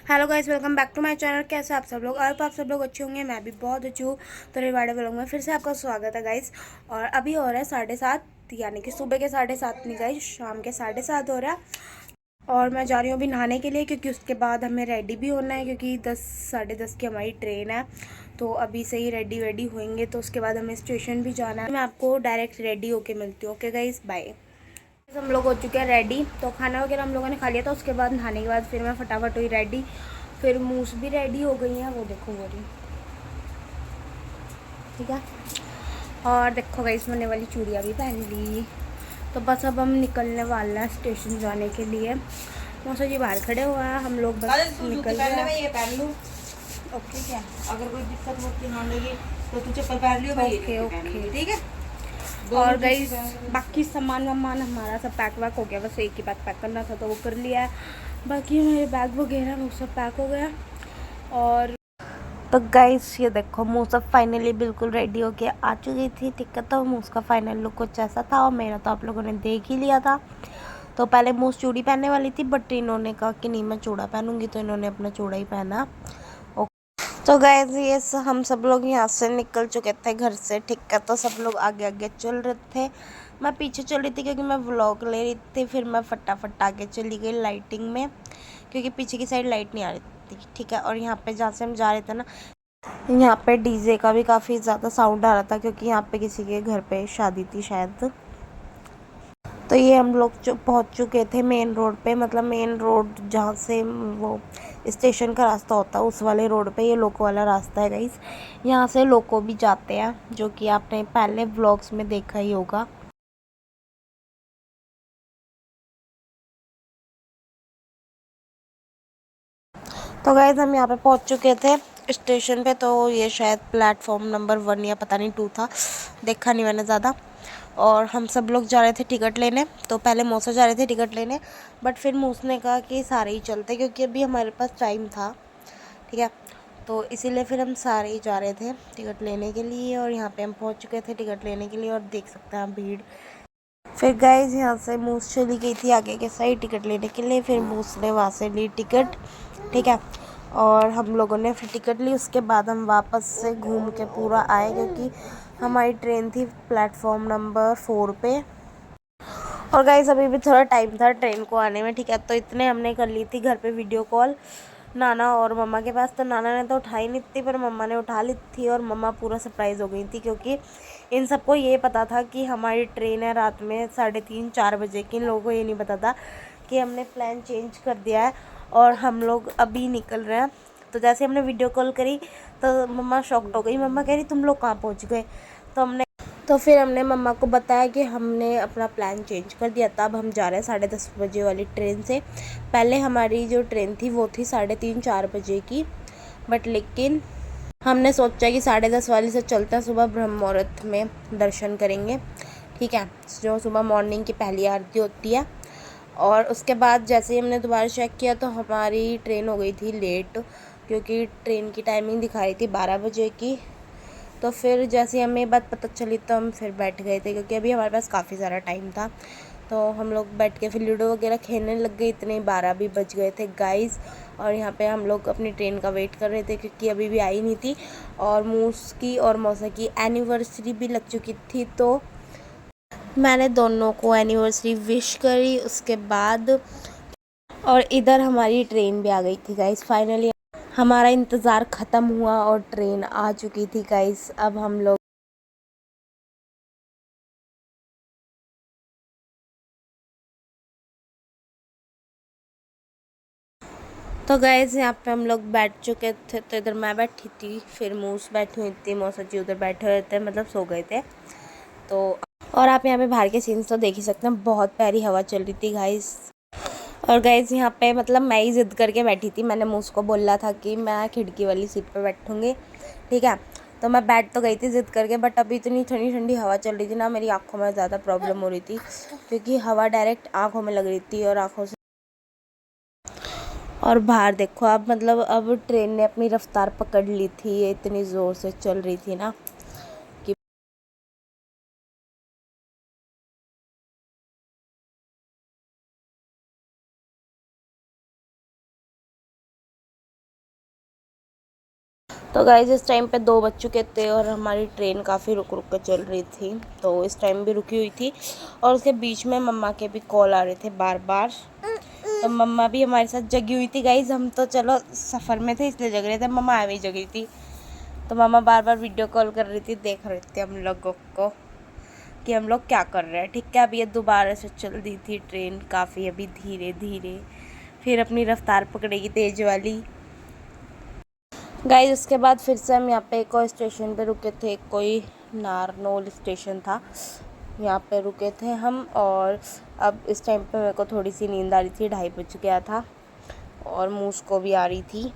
Hello guys, welcome back to my channel. कैसे आप सब लोग? आप सब लोग अच्छे होंगे, मैं भी बहुत अच्छी हूँ। तो रिवाड़े व्लॉग में फिर से आपका स्वागत है गाइस। और अभी हो रहा है 7:30, यानी कि सुबह के 7:30 नहीं गाइस, शाम के 7:30 हो रहा है। और मैं जा रही हूँ अभी नहाने के लिए, क्योंकि उसके बाद हमें रेडी भी होना है, क्योंकि 10 साढ़े 10 की हमारी ट्रेन है। तो अभी से ही रेडी वेडी होएंगे, तो उसके बाद हमें स्टेशन भी जाना है। मैं आपको डायरेक्ट रेडी होके मिलती हूँ। Okay guys, bye. हम लोग हो चुके हैं रेडी, तो खाना वगैरह हम लोगों ने खा लिया था। उसके बाद नहाने के बाद फिर मैं फटाफट हुई रेडी। फिर मूस भी रेडी हो गई हैं, वो देखो वो रही, ठीक है। और देखो गई, मैंने वाली चूड़ियाँ भी पहन ली। तो बस अब हम निकलने वाले हैं स्टेशन जाने के लिए। मौसा जी बाहर खड़े हुए हैं, हम लोग बस निकल रहे हैं। ये पहन लूं। ओके क्या? अगर कोई दिक्कत होती मान लगी तो तू चप्पल पहन लियो, मैं ये ओके जूती पहन लूंगी, ओके। ठीक है। और दोनों गई जूती पहन लूंगी। बाकी सामान वामान हमारा सब पैक वैक हो गया, बस एक ही बैग पैक करना था तो वो कर लिया है। बाकी हमारे बैग वगैरह वो सब पैक हो गया। और तो गाइस ये देखो, मूस सब फाइनली बिल्कुल रेडी होके आ चुकी थी, ठीक है। तो मूस का फाइनल लुक कुछ ऐसा था, और मेरा तो आप लोगों ने देख ही लिया था। तो पहले मूस चूड़ी पहनने वाली थी, बट इन्होंने कहा कि नहीं मैं चूड़ा पहनूंगी, तो इन्होंने अपना चूड़ा ही पहना। तो गाइस ये हम सब लोग यहाँ से निकल चुके थे घर से, ठीक है। तो सब लोग आगे आगे चल रहे थे, मैं पीछे चल रही थी क्योंकि मैं व्लॉग ले रही थी। फिर मैं फटाफट आगे चली गई लाइटिंग में, क्योंकि पीछे की साइड लाइट नहीं आ रही थी, ठीक है। और यहाँ पे जहाँ से हम जा रहे थे ना, यहाँ पे डीजे का भी काफ़ी ज़्यादा साउंड आ रहा था, क्योंकि यहाँ पे किसी के घर पे शादी थी शायद। तो ये हम लोग जो पहुँच चुके थे मेन रोड पे, मतलब मेन रोड जहाँ से वो स्टेशन का रास्ता होता है, उस वाले रोड पे ये लोको वाला रास्ता है गाइस। यहाँ से लोको भी जाते हैं, जो कि आपने पहले व्लॉग्स में देखा ही होगा। तो गाइस हम यहाँ पे पहुँच चुके थे स्टेशन पे। तो ये शायद प्लेटफॉर्म नंबर 1 या पता नहीं 2 था, देखा नहीं मैंने ज़्यादा। और हम सब लोग जा रहे थे टिकट लेने। तो पहले मौसा जा रहे थे टिकट लेने, बट फिर मूस ने कहा कि सारे ही चलते, क्योंकि अभी हमारे पास टाइम था, ठीक है। तो इसीलिए फिर हम सारे ही जा रहे थे टिकट लेने के लिए। और यहाँ पे हम पहुँच चुके थे टिकट लेने के लिए, और देख सकते हैं आप भीड़। फिर गाइस यहाँ से मूस चली गई थी आगे के साइड टिकट लेने के लिए। फिर मूस ने वहाँ से ली टिकट, ठीक है। और हम लोगों ने फिर टिकट ली। उसके बाद हम वापस से घूम के पूरा आए, क्योंकि हमारी ट्रेन थी प्लेटफॉर्म नंबर 4 पे। और गाइस अभी भी थोड़ा टाइम था ट्रेन को आने में, ठीक है। तो इतने हमने कर ली थी घर पे वीडियो कॉल नाना और मम्मा के पास। तो नाना ने तो उठाई नहीं थी, पर मम्मा ने उठा ली थी। और मम्मा पूरा सरप्राइज़ हो गई थी, क्योंकि इन सबको ये पता था कि हमारी ट्रेन है रात में 3:30-4 बजे की। इन लोगों को ये नहीं पता था कि हमने प्लान चेंज कर दिया है और हम लोग अभी निकल रहे हैं। तो जैसे हमने वीडियो कॉल करी तो मम्मा शॉक्ड हो गई। मम्मा कह रही तुम लोग कहाँ पहुँच गए? तो फिर हमने मम्मा को बताया कि हमने अपना प्लान चेंज कर दिया, तब हम जा रहे हैं 10:30 बजे वाली ट्रेन से। पहले हमारी जो ट्रेन थी वो थी 3:30-4 बजे की, बट लेकिन हमने सोचा कि 10:30 वाली से चलते हैं, सुबह ब्रह्म मुहूर्त में दर्शन करेंगे, ठीक है, जो सुबह मॉर्निंग की पहली आरती होती है। और उसके बाद जैसे ही हमने दोबारा चेक किया तो हमारी ट्रेन हो गई थी लेट, क्योंकि ट्रेन की टाइमिंग दिखा रही थी 12 बजे की। तो फिर जैसे हमें ये बात पता चली तो हम फिर बैठ गए थे, क्योंकि अभी हमारे पास काफ़ी सारा टाइम था। तो हम लोग बैठ के फिर लूडो वगैरह खेलने लग गए, इतने 12 भी बज गए थे गाइस। और यहाँ पे हम लोग अपनी ट्रेन का वेट कर रहे थे, क्योंकि अभी भी आई नहीं थी। और मूस की और मौसा की एनिवर्सरी भी लग चुकी थी, तो मैंने दोनों को एनिवर्सरी विश करी उसके बाद। और इधर हमारी ट्रेन भी आ गई थी गाइस। फाइनली हमारा इंतज़ार ख़त्म हुआ और ट्रेन आ चुकी थी गाइस। अब हम लोग तो गाइस यहाँ पे हम लोग बैठ चुके थे। तो इधर मैं बैठी थी, फिर मूस बैठी हुई थी, मौसा जी उधर बैठे हुए थे, मतलब सो गए थे। तो और आप यहाँ पे बाहर के सीन्स तो देख ही सकते हैं, बहुत प्यारी हवा चल रही थी गाइस। और गाइस यहाँ पे मतलब मैं ही ज़िद करके बैठी थी, मैंने मूस को बोला था कि मैं खिड़की वाली सीट पे बैठूँगी, ठीक है। तो मैं बैठ तो गई थी ज़िद करके, बट अभी इतनी ठंडी ठंडी हवा चल रही थी ना, मेरी आँखों में ज़्यादा प्रॉब्लम हो रही थी, क्योंकि हवा डायरेक्ट आँखों में लग रही थी और आँखों से। और बाहर देखो आप, मतलब अब ट्रेन ने अपनी रफ्तार पकड़ ली थी, ये इतनी ज़ोर से चल रही थी ना। तो गाइस इस टाइम पे 2 बज चुके थे और हमारी ट्रेन काफ़ी रुक रुक कर चल रही थी, तो इस टाइम भी रुकी हुई थी और उसके बीच में मम्मा के भी कॉल आ रहे थे बार बार। तो मम्मा भी हमारे साथ जगी हुई थी गाइस, हम तो चलो सफ़र में थे इसलिए जग रहे थे, मम्मा आ भी जगी थी। तो मम्मा बार बार वीडियो कॉल कर रही थी, देख रहे थे हम लोगों को कि हम लोग क्या कर रहे हैं। ठीक है, अभी ये दोबारा से चल रही थी ट्रेन काफ़ी, अभी धीरे धीरे फिर अपनी रफ्तार पकड़ेगी तेज़ वाली। गाइस उसके बाद फिर से हम यहाँ पे एक और स्टेशन पे रुके थे, कोई नारनौल स्टेशन था, यहाँ पे रुके थे हम। और अब इस टाइम पे मेरे को थोड़ी सी नींद आ रही थी, 2:30 बज गया था और मूस को भी आ रही थी।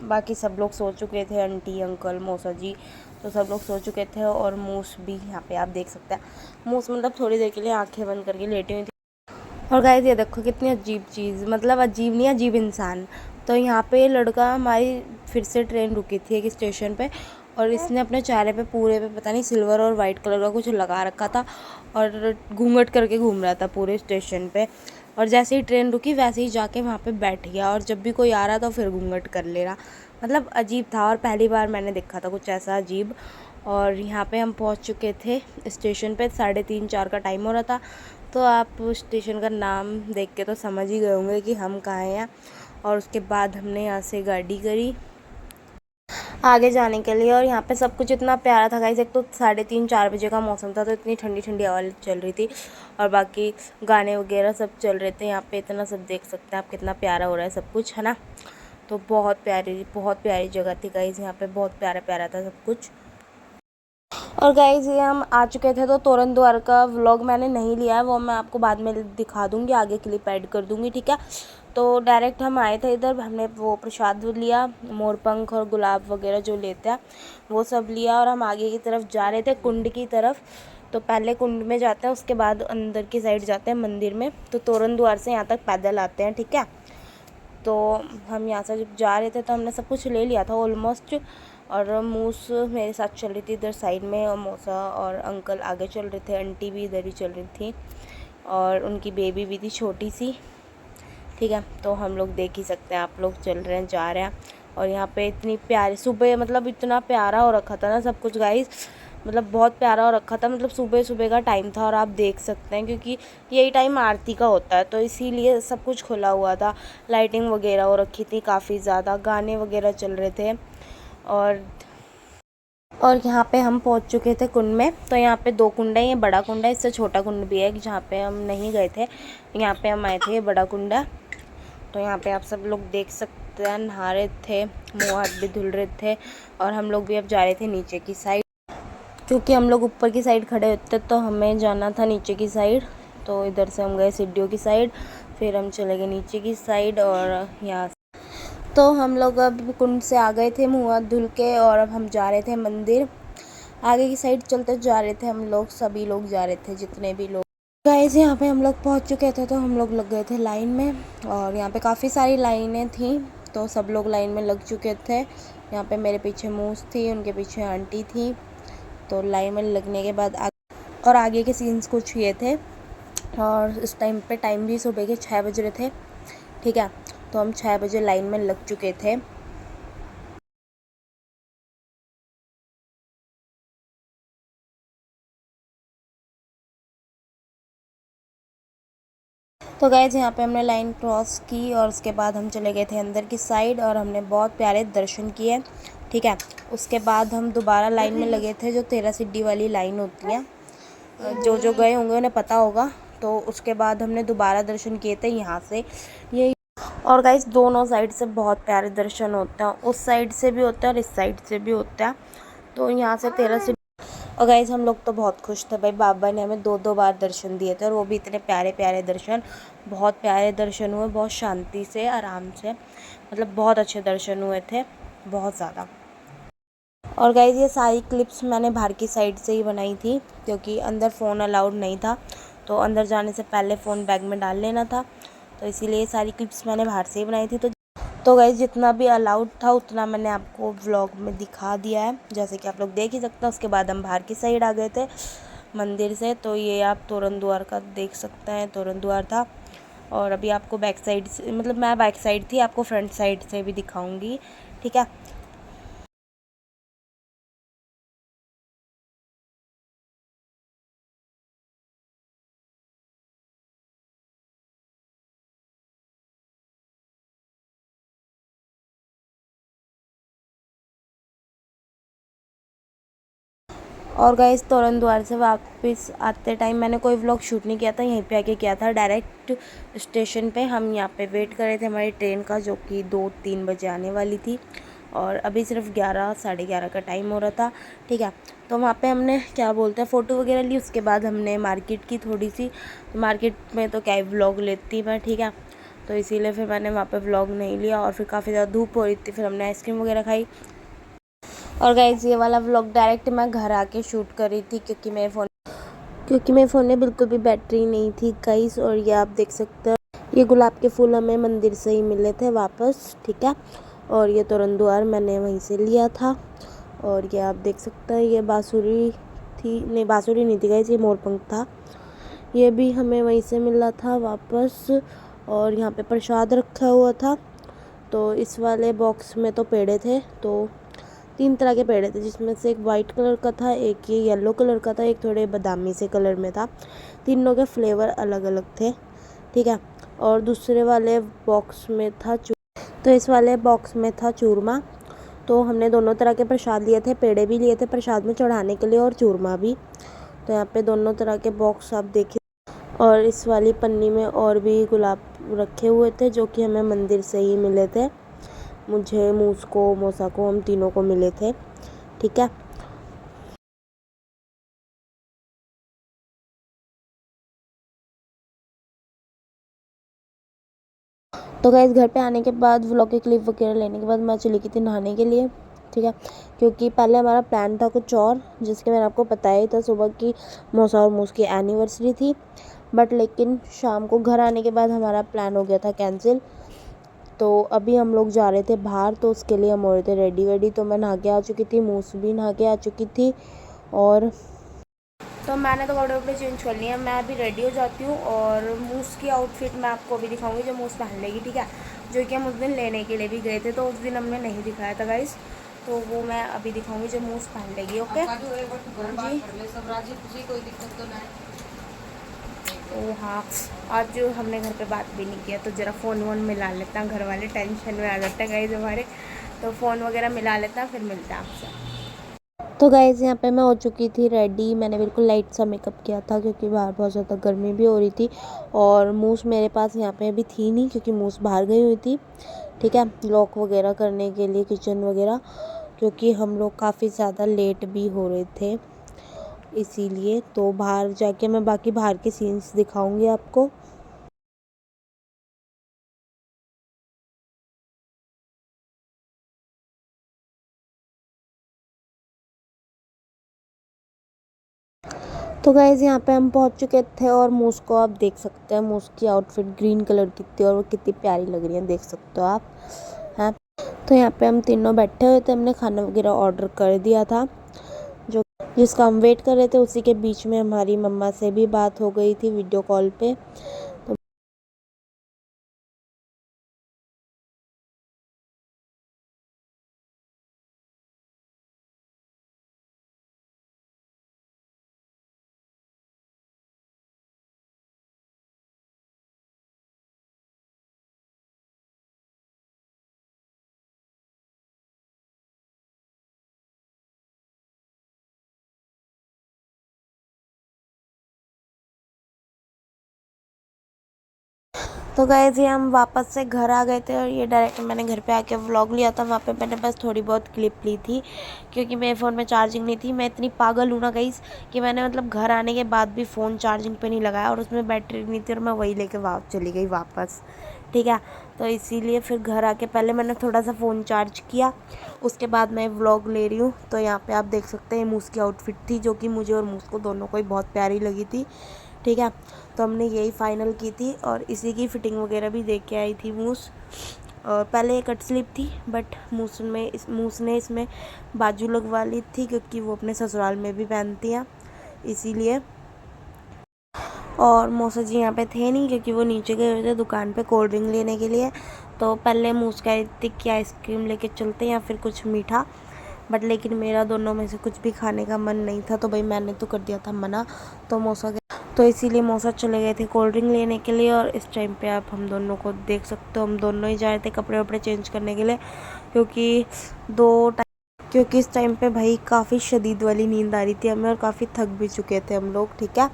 बाकी सब लोग सो चुके थे, आंटी अंकल मौसा जी तो सब लोग सो चुके थे और मूस भी यहाँ पे आप देख सकते हैं। मूस मतलब थोड़ी देर के लिए आंखें बंद करके लेटी हुई थी। और गाइस ये देखो कितनी अजीब चीज़, मतलब अजीब नहीं, अजीब इंसान। तो यहाँ पे लड़का, हमारी फिर से ट्रेन रुकी थी एक स्टेशन पे और इसने अपने चेहरे पे पूरे पे पता नहीं सिल्वर और वाइट कलर का कुछ लगा रखा था और घूंघट करके घूम रहा था पूरे स्टेशन पे। और जैसे ही ट्रेन रुकी वैसे ही जाके वहाँ पे बैठ गया और जब भी कोई आ रहा था फिर घूंघट कर ले रहा। मतलब अजीब था और पहली बार मैंने देखा था कुछ ऐसा अजीब। और यहाँ पे हम पहुँच चुके थे स्टेशन पे, 3:30-4 का टाइम हो रहा था। तो आप स्टेशन का नाम देख के तो समझ ही गए होंगे कि हम कहाँ हैं। और उसके बाद हमने यहाँ से गाड़ी करी आगे जाने के लिए। और यहाँ पे सब कुछ इतना प्यारा था गाइस, एक तो 3:30-4 बजे का मौसम था तो इतनी ठंडी ठंडी हवा चल रही थी और बाकी गाने वगैरह सब चल रहे थे। यहाँ पे इतना सब देख सकते हैं आप, कितना प्यारा हो रहा है सब कुछ, है ना। तो बहुत प्यारी जगह थी गाइस, यहाँ पे बहुत प्यारा प्यारा था सब कुछ। और गाइज़ ये हम आ चुके थे, तो तोरण द्वार का व्लॉग मैंने नहीं लिया है, वो मैं आपको बाद में दिखा दूँगी, आगे क्लिप ऐड कर दूँगी, ठीक है। तो डायरेक्ट हम आए थे इधर, हमने वो प्रसाद लिया, मोरपंख और गुलाब वगैरह जो लेते हैं वो सब लिया और हम आगे की तरफ जा रहे थे, कुंड की तरफ। तो पहले कुंड में जाते हैं, उसके बाद अंदर की साइड जाते हैं मंदिर में। तो तोरण द्वार से यहाँ तक पैदल आते हैं, ठीक है। तो हम यहाँ से जब जा रहे थे तो हमने सब कुछ ले लिया था ऑलमोस्ट। और मूस मेरे साथ चल रही थी इधर साइड में और मौसा और अंकल आगे चल रहे थे, आंटी भी इधर ही चल रही थी और उनकी बेबी भी थी छोटी सी, ठीक है। तो हम लोग देख ही सकते हैं, आप लोग चल रहे हैं जा रहे हैं। और यहाँ पे इतनी प्यारी सुबह, मतलब इतना प्यारा हो रखा था ना सब कुछ गाइस, मतलब बहुत प्यारा हो रखा था। मतलब सुबह सुबह का टाइम था और आप देख सकते हैं क्योंकि यही टाइम आरती का होता है तो इसीलिए सब कुछ खुला हुआ था, लाइटिंग वगैरह हो रखी थी काफ़ी ज़्यादा, गाने वगैरह चल रहे थे। और यहाँ पे हम पहुँच चुके थे कुंड में। तो यहाँ पे 2 कुंड है, ये बड़ा कुंड है, इससे छोटा कुंड भी है जहाँ पे हम नहीं गए थे, यहाँ पे हम आए थे, ये बड़ा कुंड है। तो यहाँ पे आप सब लोग देख सकते हैं, नहा रहे थे, मुँह हाथ भी धुल रहे थे और हम लोग भी अब जा रहे थे नीचे की साइड, क्योंकि हम लोग ऊपर की साइड खड़े होते तो हमें जाना था नीचे की साइड। तो इधर से हम गए सीढ़ियों की साइड, फिर हम चले गए नीचे की साइड और यहाँ तो हम लोग अब कुंड से आ गए थे मुँह हाथ धुल के और अब हम जा रहे थे मंदिर, आगे की साइड चलते जा रहे थे हम लोग, सभी लोग जा रहे थे जितने भी लोग। गाइस यहाँ पे हम लोग पहुँच चुके थे तो हम लोग लग गए थे लाइन में और यहाँ पे काफ़ी सारी लाइनें थी तो सब लोग लाइन में लग चुके थे। यहाँ पे मेरे पीछे मूस थी, उनके पीछे आंटी थी। तो लाइन में लगने के बाद और आगे के सीन्स कुछ ये थे और इस टाइम पे टाइम भी सुबह के 6 बज रहे थे, ठीक है। तो हम 6 बजे लाइन में लग चुके थे। तो गाइस यहाँ पे हमने लाइन क्रॉस की और उसके बाद हम चले गए थे अंदर की साइड और हमने बहुत प्यारे दर्शन किए, ठीक है। उसके बाद हम दोबारा लाइन में लगे थे, जो 13 सीढ़ी वाली लाइन होती है, जो गए होंगे उन्हें पता होगा। तो उसके बाद हमने दोबारा दर्शन किए थे यहाँ से ये। और गाइस दोनों साइड से बहुत प्यारे दर्शन होते हैं, उस साइड से भी होता है और इस साइड से भी होता है। तो यहाँ से 13 सीढ़ी। और गाइस हम लोग तो बहुत खुश थे भाई, बाबा ने हमें 2-2 बार दर्शन दिए थे और वो भी इतने प्यारे प्यारे दर्शन, बहुत प्यारे दर्शन हुए, बहुत शांति से आराम से, मतलब बहुत अच्छे दर्शन हुए थे, बहुत ज़्यादा। और गाइस ये सारी क्लिप्स मैंने बाहर की साइड से ही बनाई थी क्योंकि अंदर फ़ोन अलाउड नहीं था, तो अंदर जाने से पहले फ़ोन बैग में डाल लेना था, तो इसीलिए ये सारी क्लिप्स मैंने बाहर से ही बनाई थी। तो गाइस जितना भी अलाउड था उतना मैंने आपको व्लॉग में दिखा दिया है, जैसे कि आप लोग देख ही सकते हैं। उसके बाद हम बाहर की साइड आ गए थे मंदिर से, तो ये आप तोरण द्वार का देख सकते हैं, तोरण द्वार था। और अभी आपको बैक साइड से, मतलब मैं बैक साइड थी, आपको फ्रंट साइड से भी दिखाऊंगी, ठीक है। और गाइस तोरण द्वार से वापस आते टाइम मैंने कोई व्लॉग शूट नहीं किया था, यहीं पे आके किया था डायरेक्ट स्टेशन पे। हम यहाँ पे वेट कर रहे थे हमारी ट्रेन का, जो कि 2-3 बजे आने वाली थी और अभी सिर्फ 11 साढ़े 11 का टाइम हो रहा था। ठीक है, तो वहाँ पे हमने क्या बोलते हैं फ़ोटो वगैरह ली। उसके बाद हमने मार्केट की थोड़ी सी, मार्केट में तो क्या व्लॉग लेती मैं, ठीक है, तो इसीलिए फिर मैंने वहाँ पे व्लॉग नहीं लिया। और फिर काफ़ी ज़्यादा धूप हो रही थी, फिर हमने आइसक्रीम वगैरह खाई। और गाइस ये वाला व्लॉग डायरेक्ट मैं घर आके शूट कर रही थी, क्योंकि मेरे फ़ोन में बिल्कुल भी बैटरी नहीं थी गाइस। और ये आप देख सकते हैं, ये गुलाब के फूल हमें मंदिर से ही मिले थे वापस, ठीक है। और ये तोरण द्वार मैंने वहीं से लिया था। और ये आप देख सकते हैं, ये बांसुरी थी, नहीं बांसुरी नहीं थी गाइस, ये मोरपंख था। ये भी हमें वहीं से मिला था वापस। और यहाँ पे प्रसाद रखा हुआ था। तो इस वाले बॉक्स में तो पेड़े थे, तो 3 तरह के पेड़े थे, जिसमें से एक वाइट कलर का था, एक ये येलो कलर का था, एक थोड़े बादामी से कलर में था। तीनों के फ्लेवर अलग अलग थे, ठीक है। और दूसरे वाले बॉक्स में था तो इस वाले बॉक्स में था चूरमा। तो हमने दोनों तरह के प्रसाद लिए थे, पेड़े भी लिए थे प्रसाद में चढ़ाने के लिए और चूरमा भी। तो यहाँ पे दोनों तरह के बॉक्स आप देखिए। और इस वाली पन्नी में और भी गुलाब रखे हुए थे, जो कि हमें मंदिर से ही मिले थे। मुझे, मूस को, मौसा को, हम तीनों को मिले थे, ठीक है। तो गाइस घर पे आने के बाद व्लॉग की क्लिप वगैरह लेने के बाद मैं चली गई थी नहाने के लिए, ठीक है। क्योंकि पहले हमारा प्लान था कुछ और, जिसके मैंने आपको बताया ही था सुबह की मौसा और मूस की एनिवर्सरी थी। बट लेकिन शाम को घर आने के बाद हमारा प्लान हो गया था कैंसिल। तो अभी हम लोग जा रहे थे बाहर, तो उसके लिए हम हो रहे थे रेडी वेडी। तो मैं नहा के आ चुकी थी, मूस भी नहा के आ चुकी थी। और तो मैंने तो कपड़े वपड़े चेंज कर लिए हैं, मैं अभी रेडी हो जाती हूँ। और मूस की आउटफिट मैं आपको अभी दिखाऊंगी जो मूस पहन लेगी, ठीक है। जो कि हम उस दिन लेने के लिए भी गए थे, तो उस दिन हमने नहीं दिखाया था गाइस, तो वो मैं अभी दिखाऊंगी जो मूस पहन लेगी। ओके जी, तो हाँ, आज जो हमने घर पे बात भी नहीं किया, तो ज़रा फ़ोन वोन मिला लेते हैं, घर वाले टेंशन में आ जाते हैं गाइस हमारे, तो फ़ोन वगैरह मिला लेते हैं, फिर मिलते हैं आपसे। तो गाइस यहाँ पे मैं हो चुकी थी रेडी। मैंने बिल्कुल लाइट सा मेकअप किया था, क्योंकि बाहर बहुत ज़्यादा गर्मी भी हो रही थी। और मूस मेरे पास यहाँ पे अभी थी नहीं, क्योंकि मूस बाहर गई हुई थी, ठीक है, लॉक वगैरह करने के लिए किचन वगैरह, क्योंकि हम लोग काफ़ी ज़्यादा लेट भी हो रहे थे इसीलिए। तो बाहर जाके मैं बाकी बाहर के सीन्स दिखाऊँगी आपको। तो गाइज़ यहाँ पे हम पहुँच चुके थे, और मूस को आप देख सकते हैं, मूस की आउटफिट ग्रीन कलर की थी और वो कितनी प्यारी लग रही है, देख सकते हो आप, हैं। तो यहाँ पे हम तीनों बैठे हुए थे, हमने खाना वगैरह ऑर्डर कर दिया था, जो जिसका हम वेट कर रहे थे। उसी के बीच में हमारी मम्मा से भी बात हो गई थी वीडियो कॉल पे। तो गाइस ये हम वापस से घर आ गए थे, और ये डायरेक्ट मैंने घर पे आके व्लॉग लिया था। वहाँ पे मैंने बस थोड़ी बहुत क्लिप ली थी, क्योंकि मेरे फ़ोन में चार्जिंग नहीं थी। मैं इतनी पागल हूँ ना गाइस, कि मैंने मतलब घर आने के बाद भी फ़ोन चार्जिंग पे नहीं लगाया, और उसमें बैटरी नहीं थी, और मैं वही लेके चली गई वापस, ठीक है। तो इसीलिए फिर घर आके पहले मैंने थोड़ा सा फ़ोन चार्ज किया, उसके बाद मैं व्लॉग ले रही हूँ। तो यहाँ पे आप देख सकते हैं मूस की आउटफिट थी, जो कि मुझे और मूस को दोनों को ही बहुत प्यारी लगी थी, ठीक है। तो हमने यही फ़ाइनल की थी, और इसी की फ़िटिंग वगैरह भी देख के आई थी मूस। और पहले ये कट स्लीव थी, बट मूस ने इसमें बाजू लगवा ली थी, क्योंकि वो अपने ससुराल में भी पहनती हैं, इसीलिए। और मौसा जी यहाँ पे थे नहीं, क्योंकि वो नीचे गए हुए थे दुकान पे कोल्ड ड्रिंक लेने के लिए। तो पहले मूस कह रही थी कि आइसक्रीम लेके चलते या फिर कुछ मीठा, बट लेकिन मेरा दोनों में से कुछ भी खाने का मन नहीं था, तो भाई मैंने तो कर दिया था मना। तो तो इसीलिए मौसा चले गए थे कोल्ड ड्रिंक लेने के लिए। और इस टाइम पे आप हम दोनों को देख सकते हो, हम दोनों ही जा रहे थे कपड़े वपड़े चेंज करने के लिए, क्योंकि क्योंकि इस टाइम पे भाई काफ़ी शदीद वाली नींद आ रही थी हमें और काफ़ी थक भी चुके थे हम लोग, ठीक है।